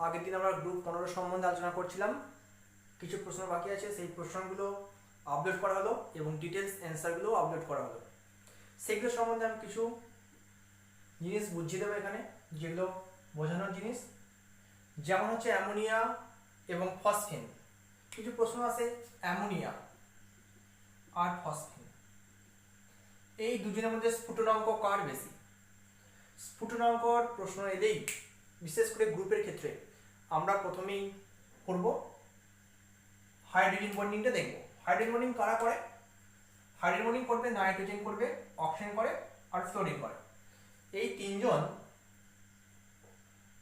আগের দিন আমরা গ্রুপ 15 সম্বন্ধে আলোচনা করছিলাম। কিছু প্রশ্ন বাকি আছে, সেই প্রশ্নগুলো আপলোড করা হলো এবং ডিটেলস অ্যান্সারগুলো আপলোড করা হলো। সেগুলো সম্বন্ধে আমি কিছু জিনিস বুঝিয়ে দেবো এখানে, যেগুলো বোঝানোর জিনিস। যেমন হচ্ছে অ্যামোনিয়া এবং ফসফেন। কিছু প্রশ্ন আছে অ্যামোনিয়া আর ফসফেন, এই দুজনের মধ্যে স্ফুটনাঙ্ক কার বেশি। স্ফুটনাঙ্কর প্রশ্ন এলেই বিশেষ করে গ্রুপের ক্ষেত্রে আমরা প্রথমেই করব হাইড্রোজেন বন্ডিংটা দেখব। হাইড্রোজেন বন্ডিং কারা করে? হাইড্রোজেন বন্ডিং করবে নাইট্রোজেন, করবে অক্সিজেন, করে আর ফ্লোরিন করে। এই তিনজন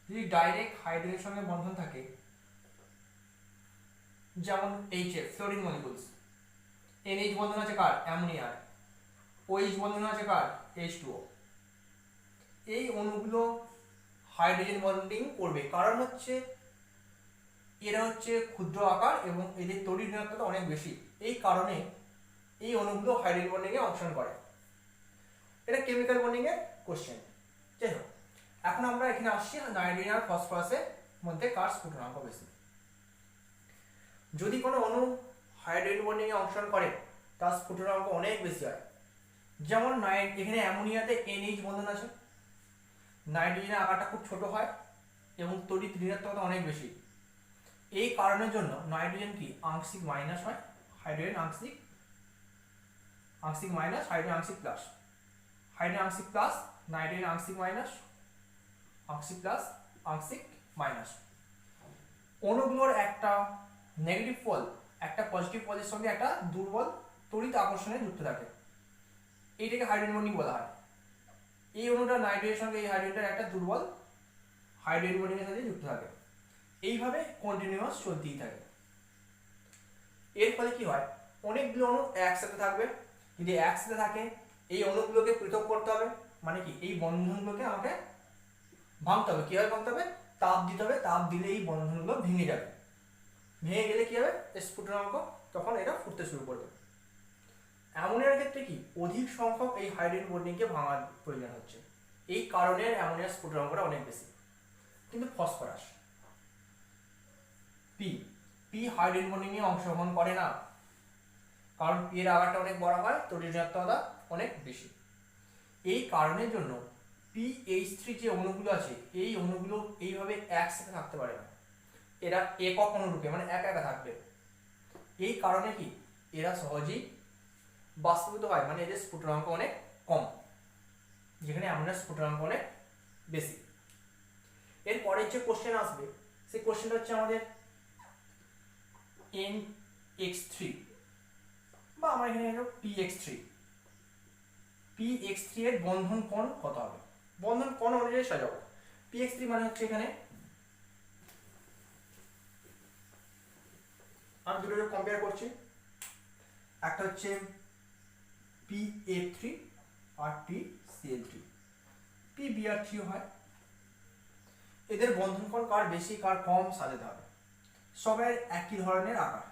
যদি ডাইরেক্ট হাইড্রোজেনের সঙ্গে বন্ধন থাকে, যেমন এইচএফ ফ্লোরিন মলিকুলস, এনএইচ বন্ধন আছে কার? অ্যামোনিয়ার। ওএইচ বন্ধন আছে কার? H2O। এই অণুগুলো হাইড্রোজেন বন্ডিং করবে, কারণ হচ্ছে এরা হচ্ছে ক্ষুদ্র আকার এবং এদের তড়িৎ ঋণাত্মকতা অনেক বেশি। এই কারণে এই অণুগুলো হাইড্রোজেন বন্ডিং এ অংশগ্রহণ করে। এটা কেমিক্যাল বন্ডিং এর কোশ্চেন। যাই হোক, এখন আমরা এখানে আসছি নাইট্রোজেন আর ফসফরাসের মধ্যে কার স্ফুটনাঙ্ক বেশি। যদি কোনো অণু হাইড্রোজেন বন্ডিং এ অংশগ্রহণ করে তার স্ফুটনাঙ্ক অনেক বেশি হয়। যেমন এখানে অ্যামোনিয়াতে NH বন্ধন আছে, নাইট্রোজেনের আকারটা খুব ছোট হয় এবং তড়িৎ ঋণাত্মকতা অনেক বেশি। এই কারণের জন্য নাইট্রোজেন কি আংশিক মাইনাস হয়, হাইড্রোজেন আংশিক মাইনাস, হাইড্রোজেন আংশিক প্লাস। হাইড্রোজেন আংশিক প্লাস, নাইট্রোজেন আংশিক মাইনাস, আংশিক প্লাস, আংশিক মাইনাস। অণুগুলোর একটা নেগেটিভ পল একটা পজিটিভ পলের সঙ্গে একটা দুর্বল তড়িৎ আকর্ষণে যুক্ত থাকে, এইটাকে হাইড্রোজেন বন্ডিং বলা হয়। এই অণুটা নাইট্রোজেনের সঙ্গে এই হাইড্রোজেনটার একটা দুর্বল হাইড্রোজেন বন্ডিংয়ের সাথে যুক্ত থাকে। এইভাবে কন্টিনিউয়াস চলতেই থাকে। এর ফলে কি হয়, অনেকগুলো অণু একসাথে থাকবে। যদি একসাথে থাকে, এই অণুগুলোকে পৃথক করতে হবে, মানে কি এই বন্ধনগুলোকে আমাকে ভাঙতে হবে। কিভাবে ভাঙতে হবে? তাপ দিতে হবে। তাপ দিলে এই বন্ধনগুলো ভেঙে যাবে। ভেঙে গেলে কি হবে? স্ফুটনাঙ্ক, তখন এটা ফুটতে শুরু করবে। অ্যামোনিয়ার ক্ষেত্রে কি অধিক সংখ্যক এই হাইড্রোজেন বন্ডিংকে ভাঙার প্রয়োজন হচ্ছে, এই কারণে অ্যামোনিয়ার স্ফুটনাঙ্কটা অনেক বেশি। কিন্তু ফসফরাস পি হাইড্রোজেন বন্ডিং এ অংশগ্রহণ করে না, কারণ এর আকারটা অনেক বড় হয়, তড়িৎ ঋণাত্মকতা অনেক বেশি। এই কারণের জন্য PH3 যে অণুগুলো আছে, এই অণুগুলো এইভাবে একসাথে থাকতে পারে না, এরা একক অণুরূপে মানে একা একা থাকবে। এই কারণে কি এরা সহজেই বাষ্পীভূত হয়, মানে এদের স্ফুটনাঙ্ক অনেক কম, যেখানে অ্যামোনিয়ার স্ফুটনাঙ্ক অনেক বেশি। এরপরে যে কোশ্চেন আসবে, সেই কোশ্চেনটা হচ্ছে আমাদের NX3 বা আমরা এখানে PX3 এর বন্ধন কোণ কত হবে? বন্ধন কোণ অনুযায়ী সাজাবো। PX3 মানে হচ্ছে এখানে আমি দুটোকে কম্পেয়ার করছি, একটা হচ্ছে PA3 আর PCl3, PBr3 হয়। এদের বন্ধন কোণ কার বেশি কার কম সাজাতে হবে। সবের একই ধরনের আকার,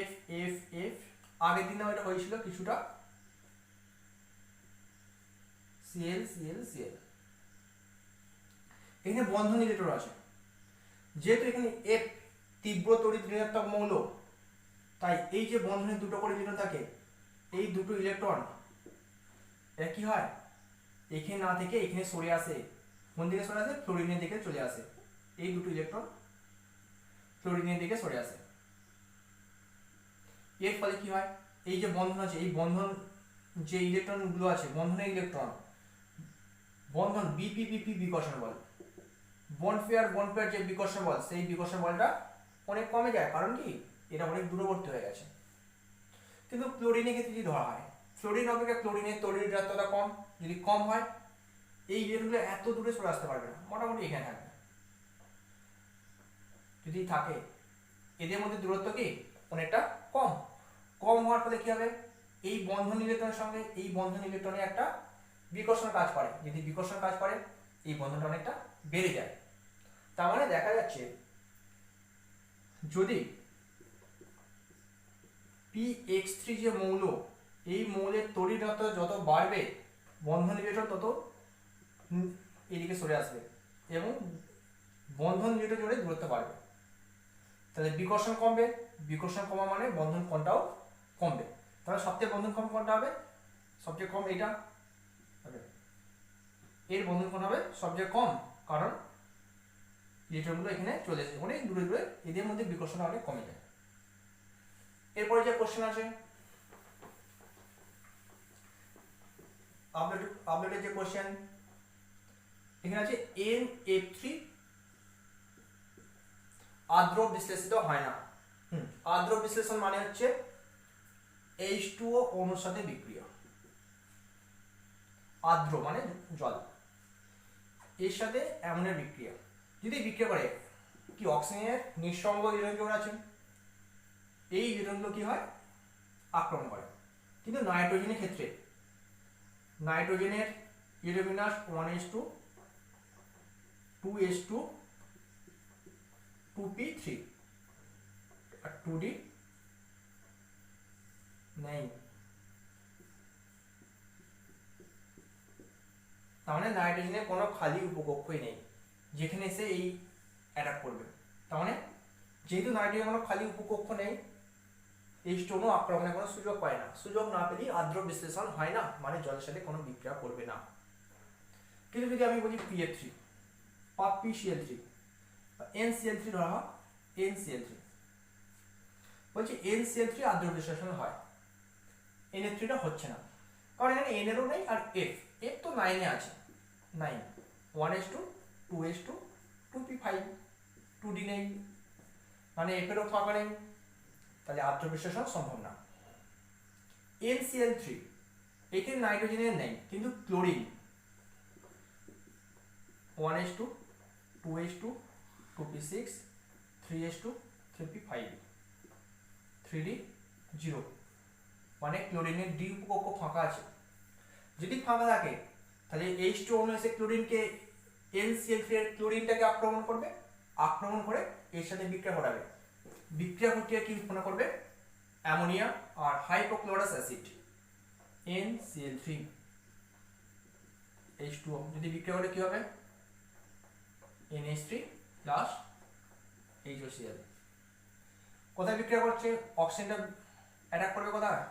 F F F। আগের দিনেও এটা হয়েছিল কিছুটা, Cl Cl Cl। এখানে বন্ধন ইলেকট্রন আছে, যেহেতু এখানে F তীব্র তড়িৎ ঋণাত্মক মৌল, তাই এই যে বন্ধনে দুটো করে ইলেকট্রন থাকে, এই দুটো ইলেকট্রন এটা কি হয়, এখানে না থেকে এখানে সরে আসে। কোন দিকে সরে আসে? ফ্লোরিনের দিকে চলে আসে। এই দুটো ইলেকট্রন ফ্লোরিনের দিকে সরে আসে। এর ফলে কি হয়, এই যে বন্ধন আছে, এই বন্ধন যে ইলেকট্রন গুলো আছে, বন্ধনের ইলেকট্রন বন্ধন বিপি বিকর্ষণ বল, বন্ড পেয়ার যে বিকর্ষণ বল, সেই বিকর্ষণ বলটা অনেক কমে যায়। কারণ কি এটা অনেক দূরবর্তী হয়ে গেছে। কিন্তু ক্লোরিনের ক্ষেত্রে যদি ধরা হয়, ফ্লোরিন অপেক্ষা ক্লোরিনের তড়িৎ ঋণাত্মকতা কম, যদি কম হয় এই ইলেকট্রনগুলো এত দূরে সরে আসতে পারবে না, মোটামুটি এখানে থাকবে। যদি থাকে এদের মধ্যে দূরত্ব কি অনেকটা কম হওয়ার ফলে কি হবে, এই বন্ধন ইলেকট্রনের সঙ্গে এই বন্ধন ইলেকট্রনের একটা বিকর্ষণ কাজ করে। যদি বিকর্ষণ কাজ করে, এই বন্ধনটা অনেকটা বেড়ে যায়। তার মানে দেখা যাচ্ছে যদি PX3 যে মৌল, এই মৌলের তড়িৎ ঋণাত্মকতা যত বাড়বে, বন্ধন ইলেকট্রন তত এদিকে সরে আসবে এবং বন্ধন দুটো জোড়ে দূরত্ব বাড়বে, তাহলে বিকর্ষণ কমবে, বিকর্ষণ কমা মানে বন্ধন কোণটাও কমবে। তাহলে সবচেয়ে বন্ধন কম কোনটা হবে? সবচেয়ে কম এটা হবে, এর বন্ধন কোণ হবে সবচেয়ে কম, কারণ ইলেকট্রনগুলো এখানে চলে এসেছে অনেক দূরে দূরে, এদের মধ্যে বিকর্ষণ অনেক কমে যায়। এরপরে যে কোশ্চেন আছে আপডেটের যে কোশ্চেন এখানে আছে NF3 আর্দ্র বিশ্লেষিত হয় না। আর্দ্র বিশ্লেষণ মানে হচ্ছে H2O অণুর সাথে বিক্রিয়া, আর্দ্র মানে জল, এর সাথে অ্যামোনিয়ার বিক্রিয়া। যদি বিক্রিয়া করে কি অক্সিজেনের নিঃসঙ্গ ইলেকট্রন আছে, এই ইলেকট্রনগুলো কি হয় আক্রমণ করে। কিন্তু নাইট্রোজেনের ক্ষেত্রে নাইট্রোজেনের ইলেকট্রন 1s2 2s2 2p3 আর 2d নেই, তার মানে নাইট্রোজেনের কোনো খালি উপকক্ষই নেই যেখানে এসে এই অ্যাটাক করবে। তার মানে যেহেতু নাইট্রোজেনের কোনো খালি উপকক্ষ নেই, এই স্টোনও আক্রমণের কোনো সুযোগ পায় না, সুযোগ না পেলেই আর্দ্র বিশ্লেষণ হয় না, মানে জলের সাথে কোনো বিক্রিয়া করবে না। কিন্তু যদি আমি বলি PF3 বা PCl3 বা NCl3 ধরা হয়, NCl3 বলছি NCl3 আর্দ্র বিশ্লেষণ হয়, NF3 টা হচ্ছে না, কারণ এখানে N এরও নেই আর F তো 9 এ আছে, 9 1s2 2s2 2p5 2d নেই, মানে F এরও ফাঁকা নেই, তাহলে আর্দ্র বিশ্লেষণ সম্ভব না। NCl3 এখানে নাইট্রোজেনের নেই কিন্তু chlorine 1s2 2s2 2p6 3s2 3p5 3d 0, মানে ক্লোরিনের ডি উপকক্ষ ফাঁকা আছে। যদি ফাঁকা থাকে তাহলে H2 অণু এসে ক্লোরিনকে NCl3 এর ক্লোরিনটাকে আক্রমণ করবে, আক্রমণ করে এর সাথে বিক্রিয়া ঘটাবে, বিক্রিয়া ঘটিয়ে কি উৎপন্ন করবে অ্যামোনিয়া আর হাইপোক্লোরাস অ্যাসিড NCl3 H2O। যদি বিক্রিয়া ঘটে কি হবে NH3 প্লাস HOCl। কোথায় বিক্রিয়া করছে? অক্সিজেনটা অ্যাটাক করবে কোথায়?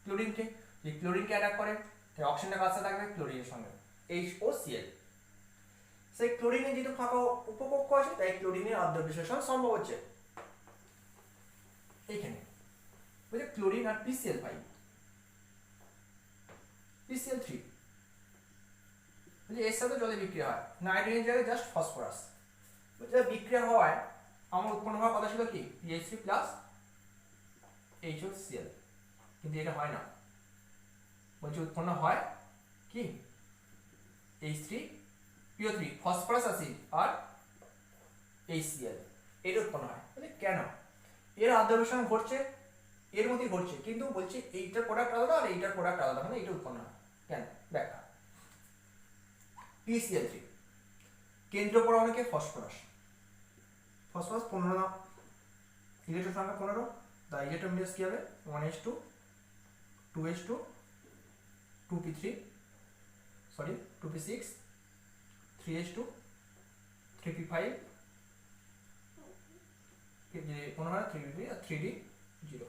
ক্লোরিনকে। যদি ক্লোরিনকে অ্যাটাক করে তাহলে অক্সিজেনটা কার সাথে থাকবে? ক্লোরিনের সঙ্গে HOCl। সেই ক্লোরিনের যেহেতু ফাঁকা উপকক্ষ আছে তাই ক্লোরিনের আর্দ্র বিশ্লেষণ সম্ভব হচ্ছে। এইখানে বুঝলে ক্লোরিন আর PCl5 PCl3 বুঝলে এর সাথে জলে বিক্রিয়া হয়, নাইট্রোজেন জায়গায় জাস্ট ফসফরাস। বুঝলে বিক্রিয়া হওয়ায় আমার উৎপন্ন হওয়ার কথা ছিল কি PH3 প্লাস HOCl, কিন্তু এটা হয় না, বলছি উৎপন্ন হয় কি H3PO3 ফসফরাস অ্যাসিড আর HCl, এটা উৎপন্ন হয়। তাহলে কেন? এর আর্দ্র বিশ্লেষণ ঘটছে, এর মধ্যেই ঘটছে, কিন্তু বলছে এইটার প্রোডাক্ট আলাদা আর এইটার প্রোডাক্ট আলাদা, মানে এটা উৎপন্ন হয় কেন? ব্যাখ্যা। PCl3 কেন্দ্র পরমাণুকে ফসফরাস, ফসফরাস 15 ইলেকট্রন সংখ্যা 15, the electron bears কি হবে 1s2 2s2 2p3 sorry 2p6 3s2 3p5 যে 15 3p3 আর 3d 0।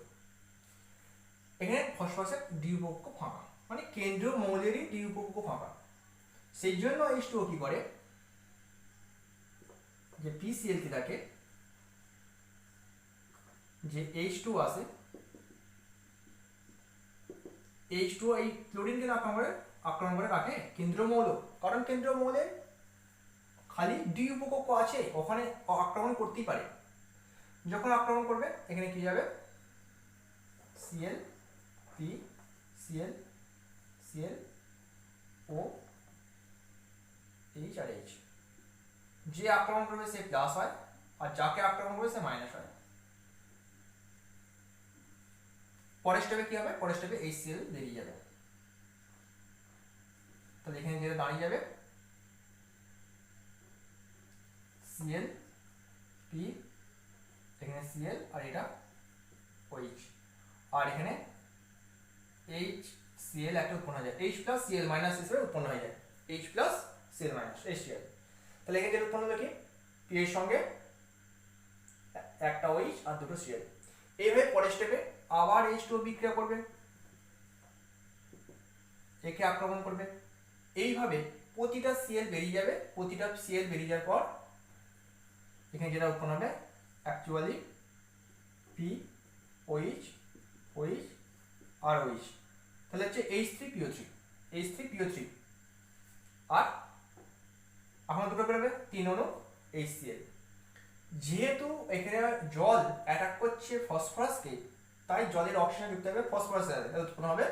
এখানে ফসফরাসের ডি উপকক্ষ ফাঁকা, মানে কেন্দ্রীয় মৌলেরই ডি উপকক্ষ ফাঁকা, সেই জন্য H2O কি করে যে PCl3 থাকে যে H2 আছে, H2O এই ক্লোরিনকে আক্রমণ করে কাকে? কেন্দ্রীয় মৌল, কারণ কেন্দ্রীয় মৌলে খালি ডি উপকক্ষ আছে, ওখানে আক্রমণ করতেই পারে। যখন আক্রমণ করবে এখানে কি যাবে Cl P Cl Cl O H আর H, যে আক্রমণ করবে সে প্লাস হয় আর যাকে আক্রমণ করবে সে মাইনাস হয়। পরের স্টেপে কি হবে? পরের স্টেপে HCl বেরিয়ে যাবে, তাহলে এখানে যেটা দাঁড়িয়ে যাবে Cl P, এখানে Cl আর এটা OH, আর এখানে HCl একটা উৎপন্ন হয়ে যায়, H প্লাস Cl মাইনাস হিসেবে উৎপন্ন হয়ে যায়, H plus Cl minus HCl। তাহলে এখানে যেটা উৎপন্ন হলো কি, পি এর সঙ্গে একটা OH আর দুটো Cl। এইভাবে পরের স্টেপে আবার H2O বিক্রিয়া করবে, একে আক্রমণ করবে। এইভাবে প্রতিটা Cl বেরিয়ে যাবে, প্রতিটা Cl বেরিয়ে যাওয়ার পর এখানে যেটা উৎপন্ন হবে অ্যাকচুয়ালি পি OH OH আর OH, তাহলে হচ্ছে H3PO3 H3PO3 আর এখন দুটো বেরোবে 3 অণু HCl। যেহেতু এখানে জল অ্যাটাক করছে ফসফরাসকে, তাই জলের অক্সিজেন যুক্ত হবে ফসফরাসের সাথে, উৎপন্ন হবে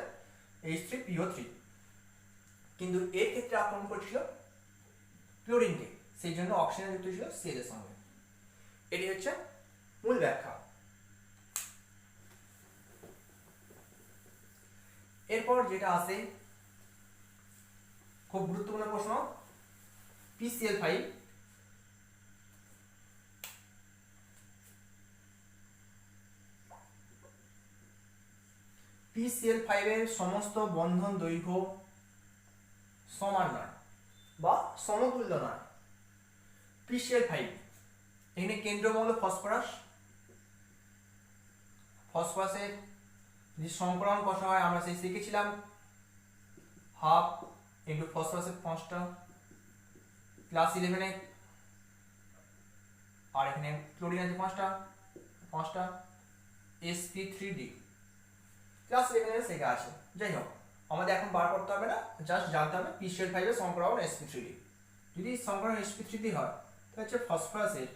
H3PO3। কিন্তু এর ক্ষেত্রে আক্রমণ করছিল ক্লোরিনকে, সেই জন্য অক্সিজেন যুক্ত ছিল Cl এর সঙ্গে। এটি হচ্ছে মূল ব্যাখ্যা। এরপর যেটা আসে খুব গুরুত্বপূর্ণ প্রশ্ন, PCl5 এর সমস্ত বন্ধন দৈর্ঘ্য সমান নয় বা সমতুল্য নয়। PCl5 এখানে কেন্দ্রীয় মৌল ফসফরাস, ফসফরাসের যে সংকরণ কষা হয় আমরা সেই শিখেছিলাম, হাফ ইন্টু ফসফরাসের 5টা ক্লাস 11-এ, আর এখানে ক্লোরিন আছে 5টা sp3d ক্লাস 11-এ শেখা আছে। যাই হোক, আমাদের এখন বার করতে হবে না, জাস্ট জানতে হবে PCl5 এর সংকরণ sp3d। যদি সংকরণ sp3d হয় তাহলে হচ্ছে ফসফরাসের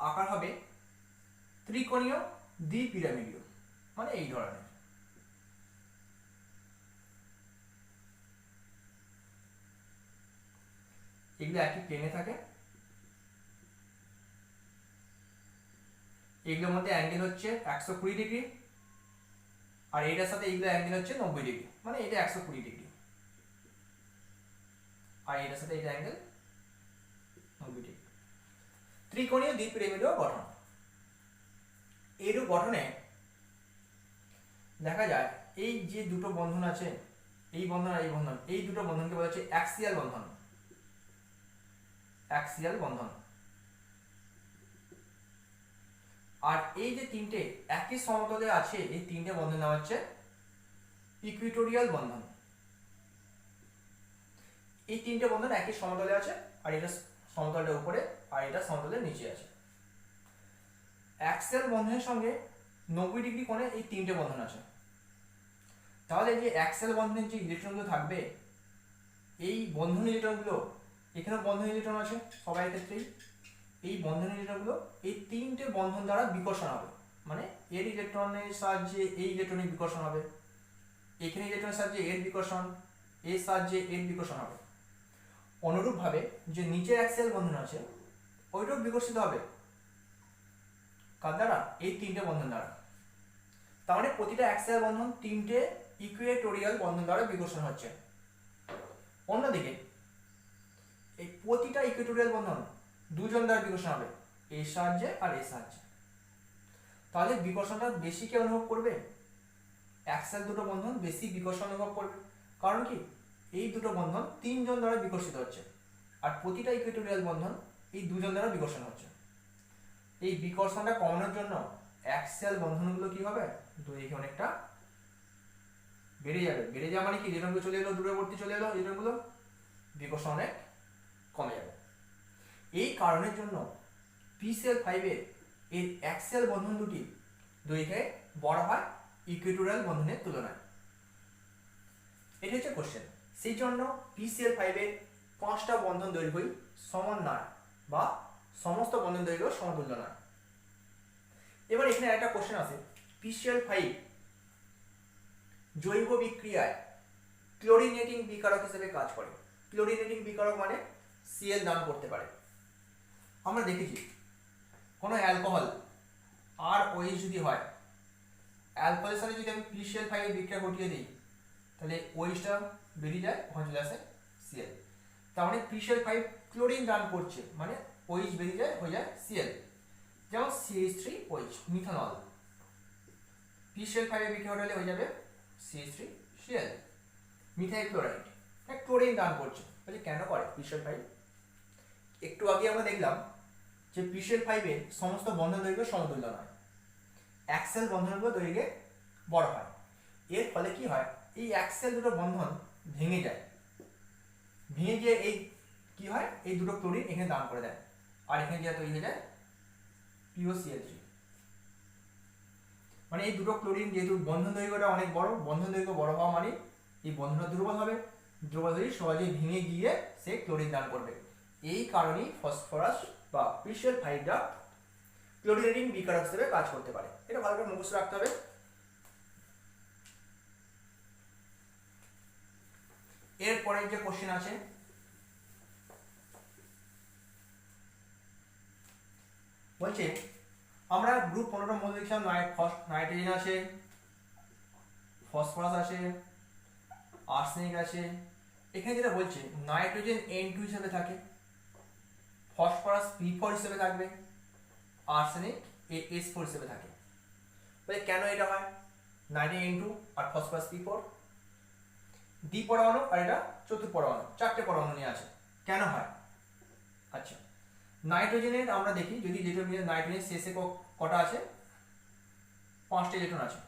আকার হবে ত্রিকোণীয় দ্বিপিরামিডীয়, মানে এই ধরনের। এগুলো একই প্লেনে থাকে, এগুলোর মধ্যে অ্যাঙ্গেল হচ্ছে 120 ডিগ্রি, আর এটার সাথে এগুলো অ্যাঙ্গেল হচ্ছে 90 ডিগ্রি, মানে এটা 120 ডিগ্রি, আর এটার সাথে এটা অ্যাঙ্গেল 90 ডিগ্রি। ত্রিকোণীয় দ্বিপিরামিডীয় গঠন। এইরূপ গঠনে দেখা যায় এই যে দুটো বন্ধন আছে, এই বন্ধন আর এই বন্ধন, এই দুটো বন্ধনকে বলা হচ্ছে অ্যাক্সিয়াল বন্ধন। অ্যাক্সিয়াল বন্ধন। আর এই যে তিনটে একই সমতলে আছে, এই তিনটে বন্ধন নাম হচ্ছে ইকুইটোরিয়াল বন্ধন। এই তিনটে বন্ধন একই সমতলে আছে, আর এটা সমতলের উপরে আর এটা সমতলের নিচে আছে। অ্যাক্সিয়াল বন্ধনের সঙ্গে 90 ডিগ্রি কোণে এই তিনটে বন্ধন আছে। তাহলে যে অ্যাক্সিয়াল বন্ধনের যে ইলেকট্রনগুলো থাকবে, এই বন্ধন ইলেকট্রনগুলো, এখানে বন্ধন ইলেকট্রন আছে সবার ক্ষেত্রেই, এই বন্ধন ইলেকট্রনগুলো এই তিনটে বন্ধন দ্বারা বিকর্ষণ হবে, মানে এর ইলেকট্রনের সাহায্যে এই ইলেকট্রনের বিকর্ষণ হবে, এখানে ইলেকট্রনের সাহায্যে এর বিকর্ষণ, এর সাহায্যে এর বিকর্ষণ হবে। অনুরূপভাবে যে নিচের অ্যাক্সিয়াল বন্ধন আছে ওইটাও বিকর্ষিত হবে কার দ্বারা? এই তিনটে বন্ধন দ্বারা। তার মানে প্রতিটা অ্যাক্সিয়াল বন্ধন তিনটে ইকুয়েটোরিয়াল বন্ধন দ্বারা বিকর্ষণ হচ্ছে। অন্যদিকে এই প্রতিটা ইকুয়েটোরিয়াল বন্ধন দুজন দ্বারা বিকর্ষণ হবে, এর সাহায্যে আর এর সাহায্যে। তাহলে বিকর্ষণটা বেশি কে অনুভব করবে? অ্যাক্সিয়াল দুটো বন্ধন বেশি বিকর্ষণ অনুভব করবে। কারণ কি? এই দুটো বন্ধন তিনজন দ্বারা বিকর্ষিত হচ্ছে, আর প্রতিটা ইকুয়েটোরিয়াল বন্ধন এই দুজন দ্বারা বিকর্ষণ হচ্ছে। এই বিকর্ষণটা কমানোর জন্য অ্যাক্সিয়াল বন্ধনগুলো কি হবে? দৈর্ঘ্য অনেকটা বেড়ে যাবে। বেড়ে যাওয়া মানে কি? ইলেকট্রনগুলো চলে এলো, দূরবর্তী চলে এলো, ইলেকট্রনগুলো বিকর্ষণ অনেক কমে যাবে। এই কারণের জন্য PCl5 এর অ্যাক্সিয়াল বন্ধন দুটি দৈর্ঘ্যে বড় হয় ইকুয়েটোরিয়াল বন্ধনের তুলনায়। এটা হচ্ছে কোশ্চেন। সেই জন্য PCl5 এর 5টা বন্ধন দৈর্ঘ্যই সমান নয় বা সমস্ত বন্ধন দৈর্ঘ্য সমতুল্য নয়। এবার এখানে একটা কোশ্চেন আছে, PCl5 জৈব বিক্রিয়ায় ক্লোরিনেটিং বিকারক হিসেবে কাজ করে। ক্লোরিনেটিং বিকারক মানে Cl দান করতে পারে। আমরা দেখেছি কোনো অ্যালকোহল আর OH যদি হয়, অ্যালকোহলের সাথে যদি আমি PCl5 এর বিক্রিয়া ঘটিয়ে দিই তাহলে OH-টা বেরিয়ে যায়, ওখানে চলে আসে Cl। তার মানে PCl5 ক্লোরিন দান করছে, মানে OH বেরিয়ে যায়, হয়ে যায় Cl। যেমন CH3OH মিথানল, PCl5 এর বিক্রিয়া ঘটালে হয়ে যাবে CH3Cl। মিথাইল ক্লোরাইড ক্লোরিন দান করছে, বলছে কেন করে PCl5? একটু আগে আমরা দেখলাম যে PCl5 এর সমস্ত বন্ধন দৈর্ঘ্য সমতুল্য নয়, অ্যাক্সেল বন্ধনগুলো দৈর্ঘ্যে বড় হয়। এর ফলে কি হয়, এই অ্যাক্সেল দুটো বন্ধন ভেঙে যায়, ভেঙে গিয়ে এই কি হয়, এই দুটো ক্লোরিন এখানে দান করে দেয়, আর এখানে যেটা তৈরি হয়ে যায় POCl3। মানে এই দুটো ক্লোরিন যেহেতু বন্ধন দৈর্ঘ্যটা অনেক বড়, বন্ধন দৈর্ঘ্য বড় হওয়া মানে এই বন্ধনটা দুর্বল হবে, দুর্বল হয়ে সহজেই ভেঙে গিয়ে সে ক্লোরিন দান করবে। এই কারণেই ফসফরাস বা PCl5টা ক্লোরিনেটিং বিকারক হিসেবে কাজ করতে পারে। এটা ভালো করে মুখস্থ রাখতে হবে। এরপরে যে কোশ্চেন আছে, বলছে আমরা গ্রুপ 15 মধ্যে দেখছিলাম নাইট্রোজেন আছে, ফসফরাস আছে, আর্সেনিক আছে। এখানে যেটা বলছে নাইট্রোজেন N2 হিসেবে থাকে, ফসফরাস P4 হিসেবে থাকবে, আর্সেনিক S4 হিসেবে থাকে। বলে কেন এটা হয়, নাইট্রোজেন N2 আর ফসফরাস P4 দ্বি পরমাণু আর এটা চতুর্থ পরমাণু, চারটে পরমাণু নিয়ে আছে, কেন হয়? আচ্ছা, নাইট্রোজেনের আমরা দেখি, যদি যেটা নাইট্রোজেন শেষে কটা আছে, 5টা ইলেকট্রন আছে।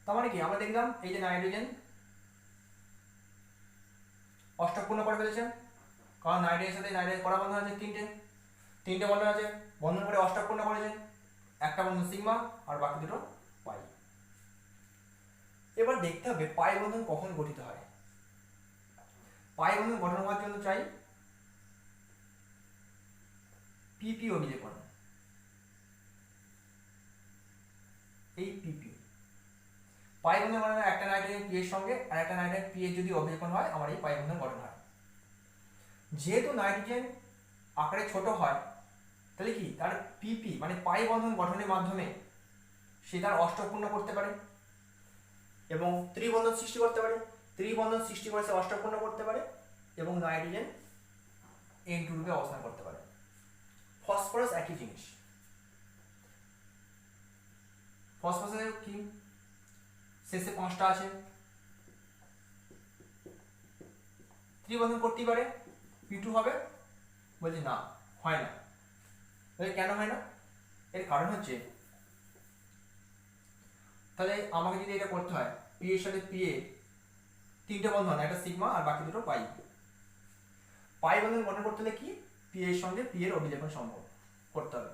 তার মানে কি, আমরা দেখলাম এই যে নাইট্রোজেন অষ্টক পূর্ণ করে ফেলেছে, কারণ নাইট্রোজেনের সাথে নাইট্রোজেন কটা বন্ধন আছে, তিনটে বন্ধন আছে, বন্ধন করে অষ্টক পূর্ণ করেছে, একটা বন্ধন সিগমা আর বাকি দুটো পাই। এবার দেখতে হবে পাই বন্ধন কখন গঠিত হয়। পাই বন্ধন গঠন হওয়ার জন্য চাই PP অভিলেপন, এই PP পাই বন্ধন গঠন একটা নাইট্রোজেন P এর সঙ্গে আর একটা নাইট্রোজেন P এর যদি অভিলেপন হয়, আমার এই পাই বন্ধন গঠন হয়। যেহেতু নাইট্রোজেন আকারে ছোট হয়, তাহলে কি তার PP মানে পাই বন্ধন গঠনের মাধ্যমে সে তার অষ্টক পূর্ণ করতে পারে এবং ত্রিবন্ধন সৃষ্টি করতে পারে, ত্রিবন্ধন সৃষ্টি করে সে অষ্টক পূর্ণ করতে পারে এবং নাইট্রোজেন N2 রূপে অবস্থান করতে পারে। ফসফরাস একই জিনিস, ফসফরাসের কি শেষে 5টা আছে, ত্রিবন্ধন করতেই পারে, P2 হবে, বলছি না হয় না। কেন হয় না? এর কারণ হচ্ছে, তাহলে আমাকে যদি এটা করতে হয়, P এর সাথে P এ 3টে বন্ধন, একটা সিগমা আর বাকি দুটো পাই। পাই বন্ধন গঠন করতে হলে কি, P এর সঙ্গে P এর অভিলেপন সম্ভব করতে হবে,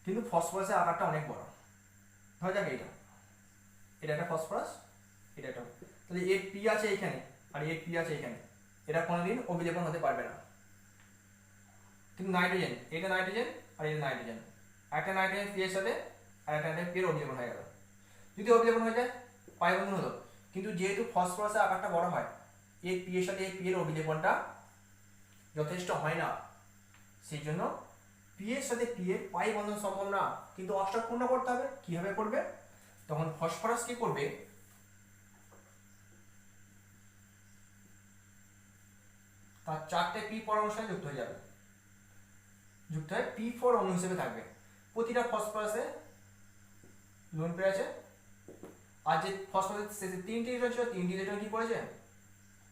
কিন্তু ফসফরাসের আকারটা অনেক বড়। ধরা যাক এটা একটা ফসফরাস, এটা একটা, তাহলে এর P আছে এখানে আর এর P আছে এখানে, এটা কোনোদিন অভিলেপন হতে পারবে না। কিন্তু নাইট্রোজেন, এটা নাইট্রোজেন আর এটা নাইট্রোজেন, একটা নাইট্রোজেন P এর সাথে আর একটা নাইট্রোজেন P এর অভিলেপন হয়ে গেল। যদি অভিলেপন হয়ে যায় পাই বন্ধন হলো, কিন্তু যেহেতু ফসফরাসের আকারটা বড় হয়, এর P এর সাথে P এর অভিলেপনটা যথেষ্ট হয় না, সেই জন্য P এর সাথে P এর পাই বন্ধন সম্ভব না, কিন্তু অষ্টক পূর্ণ করতে হবে। কিভাবে করবে? তখন ফসফরাস কি করবে, তার 4টে P পরমাণুর সাথে যুক্ত হয়ে যাবে, যুক্ত হয়ে P4 অণু হিসেবে থাকবে। প্রতিটা ফসফরাসে লোন পেয়ে আছে, আর যে ফসফরাসের শেষে 3টে ইলেকট্রন ছিল, 3টে ইলেকট্রন কি করেছে,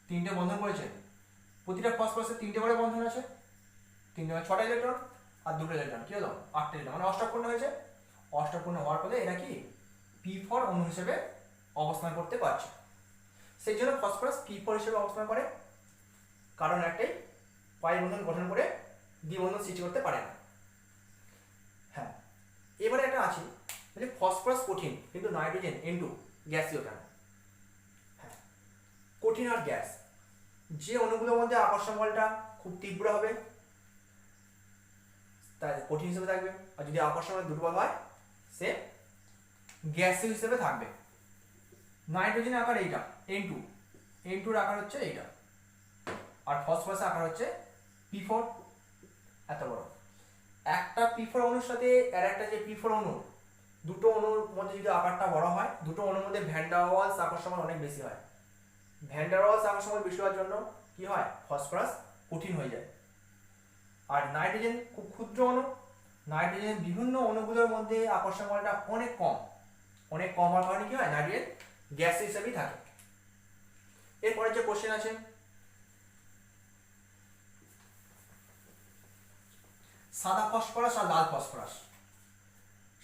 3টে বন্ধন করেছে। প্রতিটা ফসফরাসে 3টে করে বন্ধন আছে, 3টে মানে 6টা ইলেকট্রন আর 2টো ইলেকট্রন, কি হলো 8টে ইলেকট্রন, মানে অষ্টক পূর্ণ হয়েছে। অষ্টক পূর্ণ হওয়ার ফলে এরা কি P4 অণু হিসেবে অবস্থান করতে পারছে। সেই জন্য ফসফরাস P4 হিসেবে অবস্থান করে, কারণ একটাই, পাই বন্ধন গঠন করে দ্বিবন্ধন সৃষ্টি করতে পারে না। হ্যাঁ, এবারে একটা আছে, ফসফরাস কঠিন কিন্তু নাইট্রোজেন N2 গ্যাসীয় কেন? হ্যাঁ, কঠিন আর গ্যাস, যে অণুগুলোর মধ্যে আকর্ষণ বলটা খুব তীব্র হবে তাই কঠিন হিসেবে থাকবে, আর যদি আকর্ষণ বল দুর্বল হয় সে গ্যাসীয় হিসেবে থাকবে। নাইট্রোজেনের আকার এইটা N2 এর আকার হচ্ছে এইটা, আর ফসফরাসের আকার হচ্ছে P4, এত বড়। একটা P4 অণুর সাথে আর একটা যে P4 অণু, দুটো অণুর মধ্যে যদি আকারটা বড় হয়, দুটো অণুর মধ্যে ভ্যান ডার ওয়ালস আকর্ষণ বল অনেক বেশি হয়। ভ্যান ডার ওয়ালস আকর্ষণ বল বেশি হওয়ার জন্য কি হয়, ফসফরাস কঠিন হয়ে যায়। আর নাইট্রোজেন খুব ক্ষুদ্র অণু, নাইট্রোজেন বিভিন্ন অণুগুলোর মধ্যে আকর্ষণ বলটা অনেক কম, অনেক কম হওয়ার কারণে কি হয়, নাইট্রেট গ্যাস হিসেবেই থাকে। এরপরে যে কোশ্চেন আছে, সাদা ফসফরাস আর লাল ফসফরাস,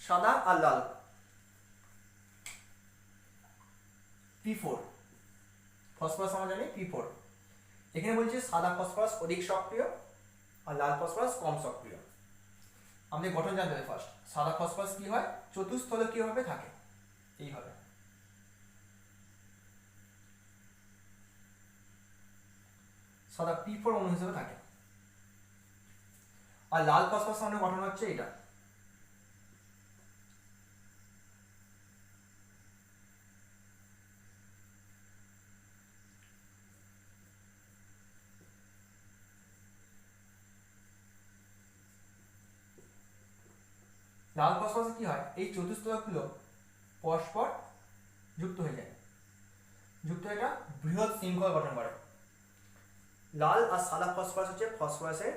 সাদা আর লাল P4 ফসফরাস আমরা জানি P4। এখানে বলছে সাদা ফসফরাস অধিক সক্রিয় আর লাল ফসফরাস কম সক্রিয়। আমাদের গঠন জানতে হবে ফার্স্ট। সাদা ফসফরাস কি হয়, চতুস্থলে কিভাবে থাকে, এইভাবে। সাদা P4 অণু হিসেবে থাকে। আর লাল ফসফরাস আমাদের গঠন হচ্ছে এটা। লাল ফসফরাসে কি হয়, এই চতুস্থলকগুলো পরস্পর যুক্ত হয়ে যায়, যুক্ত হয়ে একটা বৃহৎ শৃঙ্খল গঠন করে। লাল আর সাদা ফসফরাস হচ্ছে ফসফরাসের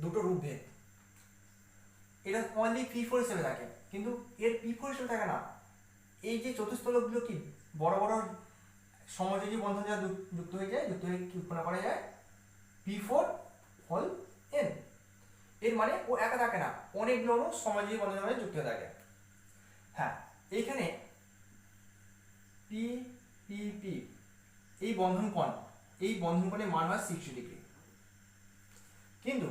দুটো রূপভেদ। এটা অনলি P4 হিসেবে থাকে, কিন্তু এর P4 হিসেবে থাকে না। এই যে চতুস্থলকগুলো কি বড় বড় সমযোজী বন্ধন যা যুক্ত হয়ে যায়, যুক্ত হয়ে কি উৎপন্ন করা যায়, P4 হল N। এর মানে ও একা থাকে না, অনেকগুলো অণু সমযোজী বন্ধনের মধ্যে যুক্ত হয়ে থাকে। হ্যাঁ, এইখানে P P P এই বন্ধন কোণ, এই বন্ধন কোণের মান হয় 60 ডিগ্রি। কিন্তু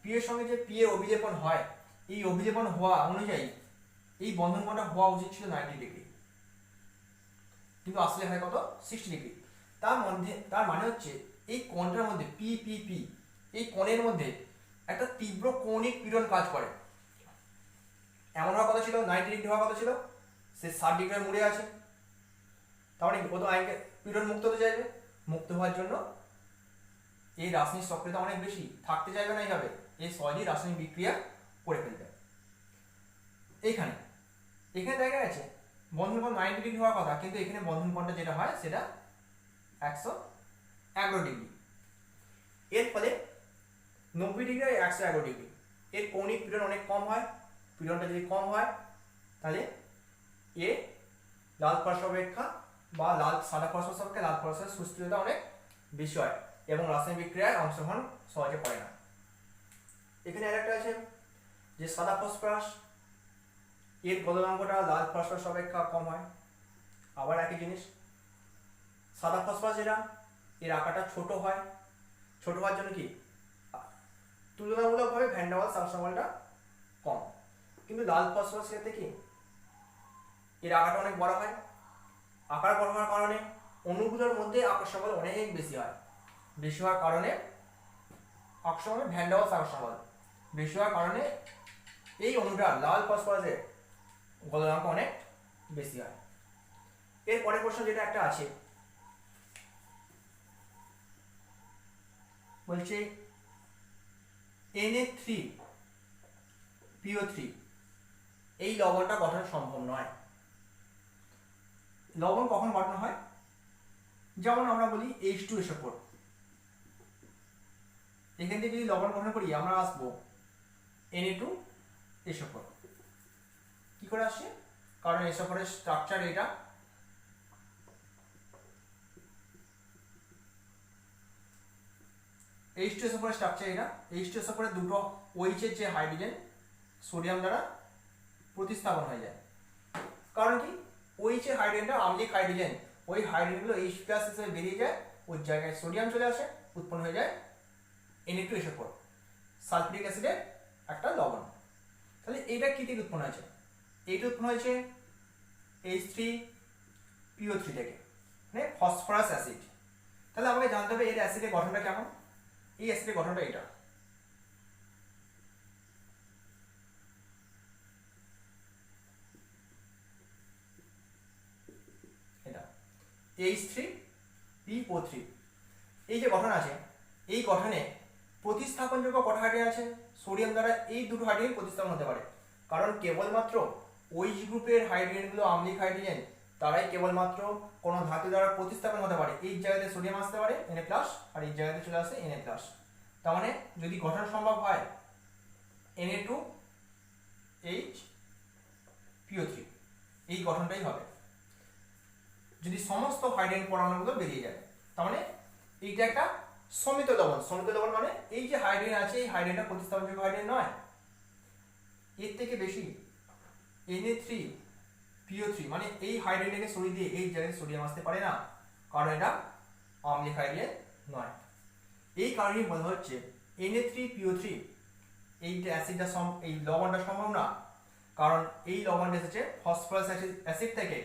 P এর সঙ্গে যে P এর অভিলেপন হয়, এই অভিলেপন হওয়া অনুযায়ী এই বন্ধন কোণটা হওয়া উচিত ছিল 90 ডিগ্রি, কিন্তু আসলে হয় কত, 60 ডিগ্রি। তার মানে হচ্ছে এই কোণটার মধ্যে P P P এই কোণের মধ্যে একটা তীব্র কৌণিক পীড়ন কাজ করে। এমন হওয়ার কথা ছিল 90 ডিগ্রি হওয়ার কথা ছিল, সে 60 ডিগ্রির মুড়ে আছে। তার মানে কত আইনকে পীড়ন মুক্ত হতে চাইবে, মুক্ত হওয়ার জন্য এই রাসায়নিক সক্রিয়তা অনেক বেশি, থাকতে চাইবে না এইভাবে, এই সহজেই রাসায়নিক বিক্রিয়া করে ফেলবে। এখানে দেখা গেছে বন্ধন কোণ 90 ডিগ্রি হওয়ার কথা, কিন্তু এখানে বন্ধন কোণটা যেটা হয় সেটা 111 ডিগ্রি। এর ফলে 90 ডিগ্রি আর 111 ডিগ্রি এর কৌণিক পীড়ন অনেক কম হয়। পীড়নটা যদি কম হয় তাহলে এ লাল ফসফরাস অপেক্ষা বা সাদা ফসফরাস অপেক্ষা লাল ফসফরাসের সুস্থিরতা অনেক বেশি হয় এবং রাসায়নিক বিক্রিয়ায় অংশগ্রহণ সহজে করে না। এখানে আরেকটা আছে যে সাদা ফসফরাস এর গলনাঙ্কটা লাল ফসফরাস অপেক্ষা কম হয়। আবার একই জিনিস, সাদা ফসফরাস যেটা এর আকারটা ছোট হয়, ছোট হওয়ার জন্য কি তুলনামূলকভাবে ভ্যান ডার ওয়ালস আকর্ষণবলটা কম। কিন্তু লাল ফসফরাস ক্ষেত্রে কি এর আকারটা অনেক বড় হয়, আকার বড় হওয়ার কারণে অণুগুলোর মধ্যে আকর্ষণ বল অনেক বেশি হয়। বেশি হওয়ার কারণে আকর্ষণ বল ভ্যান ডার ওয়ালস আকর্ষণ বল বেশি হওয়ার কারণে এই অণুটার লাল ফসফরাসের গলনাঙ্ক অনেক বেশি হয়। এর পরের প্রশ্ন যেটা একটা আছে, বলছে Na3PO3 এই লবণটা গঠন সম্ভব নয়। লবণ কখন গঠন হয়, যেমন আমরা বলি H2SO4, এখান থেকে যদি লবণ গঠন করি আমরা আসবো Na2SO4। কি করে আসছে, কারণ SO4 এর স্ট্রাকচার এটা, H2SO4 এর স্ট্রাকচার এটা। H2SO4 এর দুটো OH এর যে হাইড্রোজেন সোডিয়াম দ্বারা প্রতিস্থাপন হয়ে যায়। কারণ কি, OH এর হাইড্রোজেনটা আম্লিক হাইড্রোজেন, ওই হাইড্রোজেনগুলো H+ হিসেবে বেরিয়ে যায়, ওই জায়গায় সোডিয়াম চলে আসে, উৎপন্ন হয়ে যায় Na2SO4 সালফিউরিক অ্যাসিডের একটা লবণ। তাহলে এইটা কি থেকে উৎপন্ন হয়েছে, এইটা উৎপন্ন হয়েছে H3PO3 থেকে, মানে ফসফরাস অ্যাসিড। তাহলে আমাকে জানতে হবে এর অ্যাসিডের গঠনটা কেমন। এই অ্যাসিডের গঠনটা এটা, এটা H3PO3। এই যে গঠন আছে, এই গঠনে প্রতিস্থাপনযোগ্য কটা হাইড্রোজেন আছে, সোডিয়াম দ্বারা এই দুটো হাইড্রোজেন প্রতিস্থাপন হতে পারে। কারণ কেবলমাত্র OH গ্রুপের হাইড্রোজেনগুলো আম্লিক হাইড্রোজেন, তারাই কেবলমাত্র কোনো ধাতু দ্বারা প্রতিস্থাপন হতে পারে। এই জায়গাতে সোডিয়াম আসতে পারে Na+, আর এই জায়গাতে চলে আসে Na+। তার মানে যদি গঠন সম্ভব হয় Na2HPO3, এই গঠনটাই হবে যদি সমস্ত হাইড্রোজেন পরমাণুগুলো বেরিয়ে যায়। তার মানে এইটা একটা সমিত লবণ। সমিত লবণ মানে এই যে হাইড্রোজেন আছে এই হাইড্রোজেনটা প্রতিস্থাপনযোগ্য হাইড্রোজেন নয়, এর থেকে বেশি Na3PO3 মানে এই হাইড্রোজেনকে সরিয়ে দিয়ে এই জায়গায় সোডিয়াম আসতে পারে না, কারণ এটা আম্লিক হাইড্রোজেন নয়। এই কারণেই বলা হচ্ছে Na3PO3 এইটা অ্যাসিডটা এই লবণটা সম্ভব না, কারণ এই লবণটা এসেছে ফসফরাস অ্যাসিড থেকে,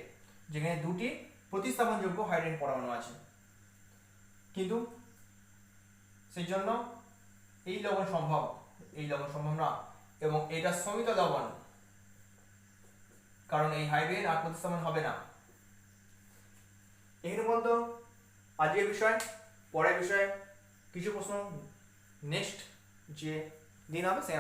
যেখানে দুটি প্রতিস্থাপনযোগ্য হাইড্রোজেন পরমাণু আছে। কিন্তু সেই জন্য এই লবণ সম্ভব, এই লবণ সম্ভব না, এবং এটা সমিত লবণ, কারণ এই হাইড্রোজেন আর প্রতিস্থাপন হবে না। এখানে পর্যন্ত আজকের বিষয়। পরের বিষয়ে কিছু প্রশ্ন নেক্সট যে দিন হবে সেই